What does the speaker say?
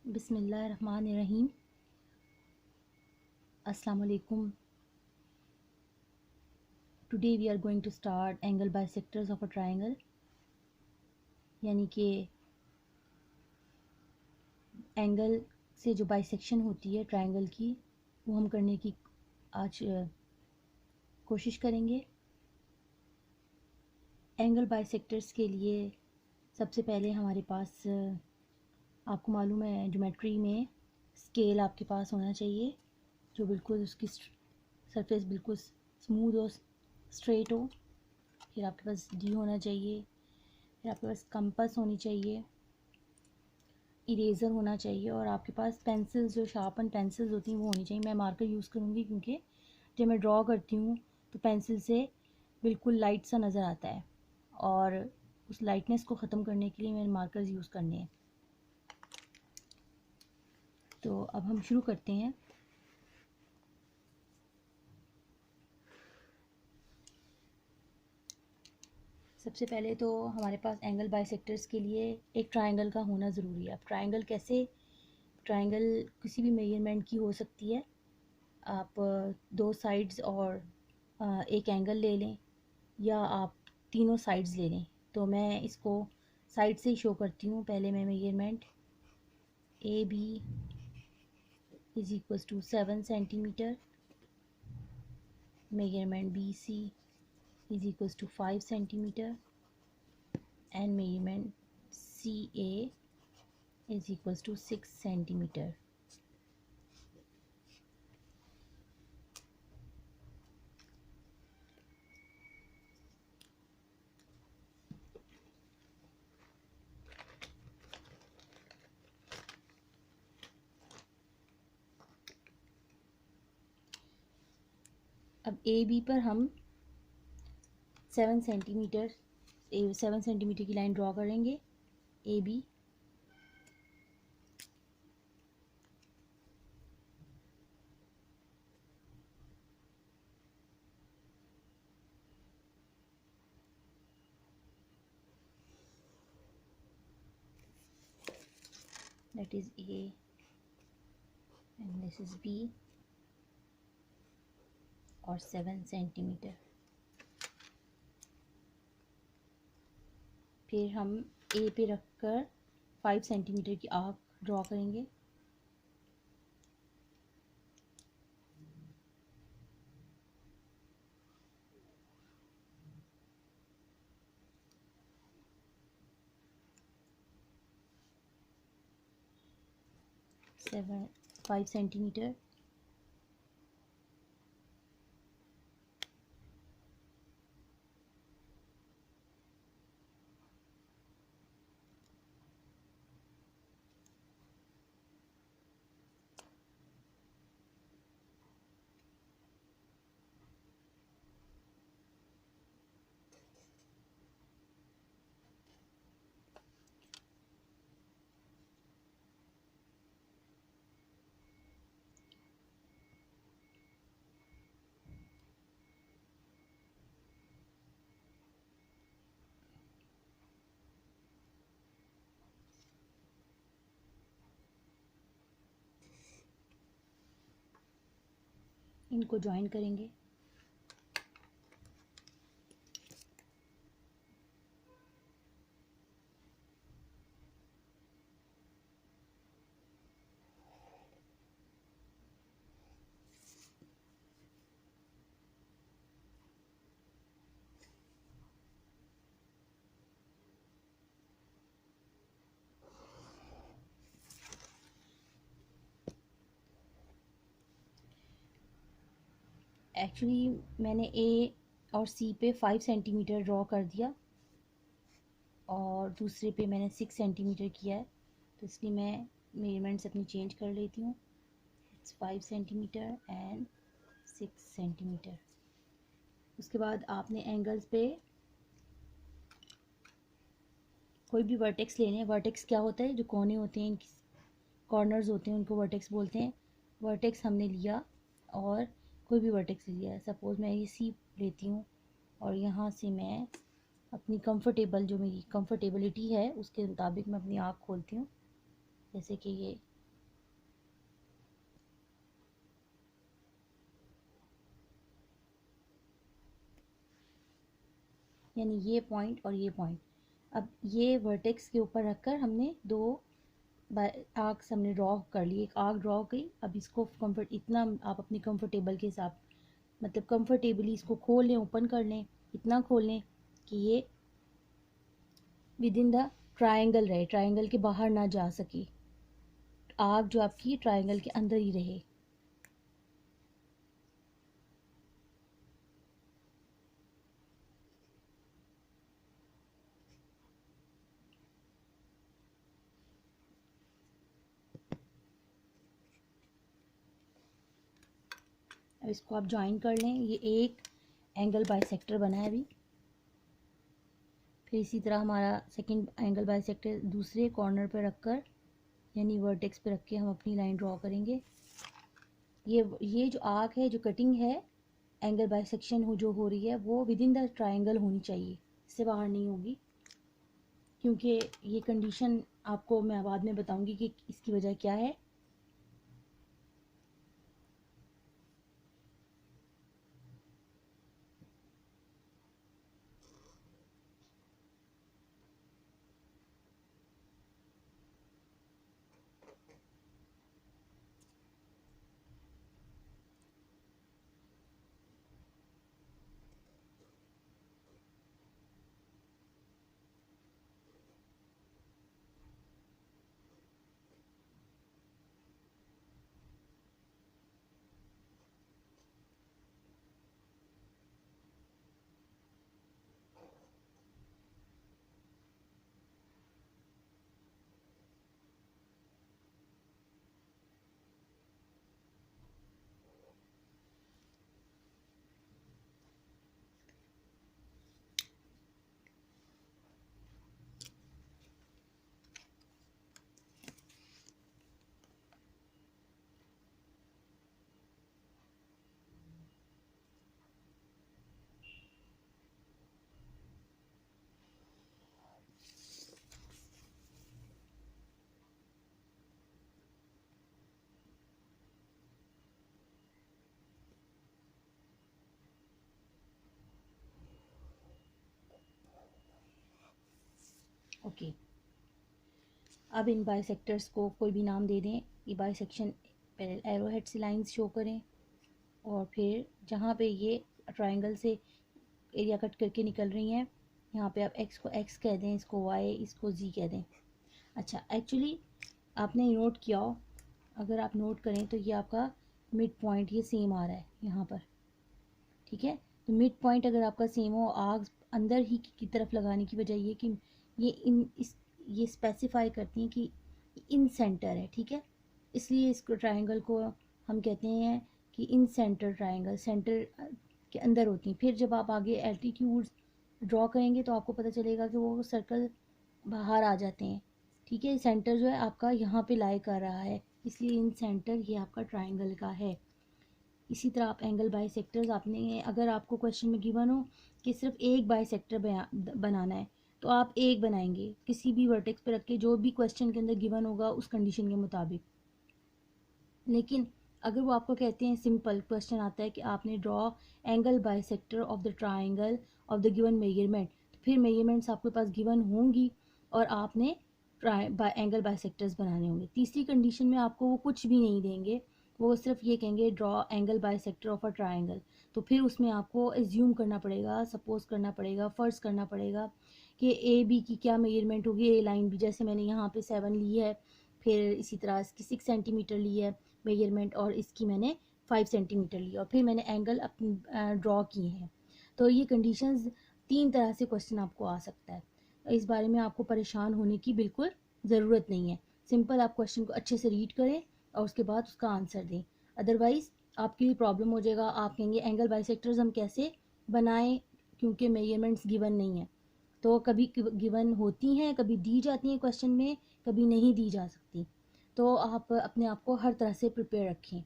बिस्मिल्लाहिर्रहमानिर्रहीम। अस्सलाम वालेकुम। Today we are going to start angle bisectors of a triangle, यानी कि एंगल से जो बाइसेक्शन होती है ट्रायंगल की, वो हम करने की आज कोशिश करेंगे। एंगल बाइसेक्टर्स के लिए सबसे पहले हमारे पास, आपको मालूम है, ज्योमेट्री में स्केल आपके पास होना चाहिए जो बिल्कुल उसकी सरफेस बिल्कुल स्मूथ और स्ट्रेट हो। फिर आपके पास डी होना चाहिए। फिर आपके पास कंपास होनी चाहिए, इरेज़र होना चाहिए, और आपके पास पेंसिल्स, जो शार्पन पेंसिल्स होती हैं वो होनी चाहिए। मैं मार्कर यूज़ करूँगी क्योंकि जब मैं ड्रॉ करती हूँ तो पेंसिल से बिल्कुल लाइट सा नज़र आता है, और उस लाइटनेस को ख़त्म करने के लिए मैंने मार्कर्स यूज़ करने हैं। तो अब हम शुरू करते हैं। सबसे पहले तो हमारे पास एंगल बाइसेक्टर्स के लिए एक ट्रायंगल का होना ज़रूरी है। अब ट्रायंगल कैसे, ट्रायंगल किसी भी मेजरमेंट की हो सकती है। आप दो साइड्स और एक एंगल ले लें, या आप तीनों साइड्स ले लें। तो मैं इसको साइड से ही शो करती हूँ। पहले मैं measurement A B is equals to 7 centimetre, measurement BC is equals to 5 centimeter, and measurement CA is equals to 6 centimeter. अब ए बी पर हम 7 सेंटीमीटर की लाइन ड्रॉ करेंगे। A B that is A and this is B, और 7 centimetre. फिर हम ए पे रखकर 5 सेंटीमीटर की आर्क ड्रॉ करेंगे। Seven 5 centimetre. इनको ज्वाइन करेंगे। एक्चुअली मैंने ए और सी पे 5 सेंटीमीटर ड्रॉ कर दिया, और दूसरे पे मैंने 6 सेंटीमीटर किया है, तो इसलिए मैं मेजरमेंट्स अपनी चेंज कर लेती हूँ। It's 5 centimetre and 6 centimetre. उसके बाद आपने एंगल्स पे कोई भी वर्टेक्स ले लें। वर्टेक्स क्या होता है, जो कोने होते हैं, कॉर्नर्स होते हैं, उनको वर्टेक्स बोलते हैं। वर्टेक्स हमने लिया और कोई भी वर्टेक्स लिया। सपोज़ मैं ये सी लेती हूँ, और यहाँ से मैं अपनी कंफर्टेबल, जो मेरी कंफर्टेबिलिटी है उसके मुताबिक मैं अपनी आँख खोलती हूँ। जैसे कि ये यानी ये पॉइंट और ये पॉइंट। अब ये वर्टेक्स के ऊपर रखकर हमने दो आर्क्स हमने ड्रॉ कर लिए, एक आर्क ड्रॉ की। अब इसको कंफर्ट इतना आप अपने कंफर्टेबल के हिसाब, मतलब कंफर्टेबली इसको खोल लें, ओपन कर लें, इतना खोल लें कि ये विद इन द ट्रायंगल रहे, ट्रायंगल के बाहर ना जा सके, आर्क जो आपकी ट्रायंगल के अंदर ही रहे। अब इसको आप ज्वाइन कर लें। ये एक एंगल बाइसेक्टर बना है अभी। फिर इसी तरह हमारा सेकंड एंगल बाइसेक्टर दूसरे कॉर्नर पर रखकर, यानी वर्टेक्स पे रख के हम अपनी लाइन ड्रॉ करेंगे। ये जो आर्क है, जो कटिंग है, एंगल बाइसेक्शन जो हो रही है वो विद इन द ट्रायंगल होनी चाहिए, इससे बाहर नहीं होगी। क्योंकि ये कंडीशन आपको मैं बाद में बताऊंगी कि इसकी वजह क्या है। ओके, अब इन बाइसेक्टर्स को कोई भी नाम दे दें। ये बाइसेक्शन पहले एरो हेड से लाइंस शो करें, और फिर जहाँ पे ये ट्रायंगल से एरिया कट करके निकल रही हैं, यहाँ पे आप एक्स को एक्स कह दें, इसको वाई, इसको जी कह दें। अच्छा, एक्चुअली आपने नोट किया हो, अगर आप नोट करें तो ये आपका मिड पॉइंट ये सेम आ रहा है यहाँ पर, ठीक है। तो मिड पॉइंट अगर आपका सेम हो, आर्क्स अंदर ही की तरफ लगाने की वजह ये कि ये स्पेसिफाई करती हैं कि इन सेंटर है, ठीक है। इसलिए इसको ट्रायंगल को हम कहते हैं कि इन सेंटर ट्रायंगल, सेंटर के अंदर होती हैं। फिर जब आप आगे एल्टीट्यूड्स ड्रॉ करेंगे तो आपको पता चलेगा कि वो सर्कल बाहर आ जाते हैं, ठीक है। सेंटर जो है आपका यहाँ पे लाई कर रहा है, इसलिए इन सेंटर ये आपका ट्रायंगल का है। इसी तरह आप एंगल बाइसेक्टर्स, आपने अगर आपको क्वेश्चन में गिवन हो कि सिर्फ एक बाइसेक्टर बनाना है तो आप एक बनाएंगे किसी भी वर्टेक्स पे रख के, जो भी क्वेश्चन के अंदर गिवन होगा उस कंडीशन के मुताबिक। लेकिन अगर वो आपको कहते हैं, सिंपल क्वेश्चन आता है कि आपने draw angle bisector of the triangle of the given measurement, तो फिर मेजरमेंट्स आपके पास गिवन होंगी और आपने एंगल बाइसेक्टर्स बनाने होंगे। तीसरी कंडीशन में आपको वो कुछ भी नहीं देंगे, वो सिर्फ ये कहेंगे draw angle bisector of a triangle. तो फिर उसमें आपको एज्यूम करना पड़ेगा, सपोज करना पड़ेगा, फ़र्ज़ करना पड़ेगा कि ए बी की क्या मेजरमेंट होगी। ए लाइन भी जैसे मैंने यहाँ पे 7 ली है, फिर इसी तरह इसकी 6 सेंटीमीटर ली है मेजरमेंट, और इसकी मैंने 5 सेंटीमीटर ली, और फिर मैंने एंगल अपनी ड्रॉ किए हैं। तो ये कंडीशंस 3 तरह से क्वेश्चन आपको आ सकता है। इस बारे में आपको परेशान होने की बिल्कुल ज़रूरत नहीं है। सिंपल आप क्वेश्चन को अच्छे से रीड करें और उसके बाद उसका आंसर दें। अदरवाइज़ आपके लिए प्रॉब्लम हो जाएगा। आप कहेंगे एंगल बाइसेक्टर्स हम कैसे बनाएं, क्योंकि मेजरमेंट्स गिवन नहीं है। तो कभी गिवन होती हैं, कभी दी जाती हैं क्वेश्चन में, कभी नहीं दी जा सकती। तो आप अपने आप को हर तरह से प्रिपेयर रखें।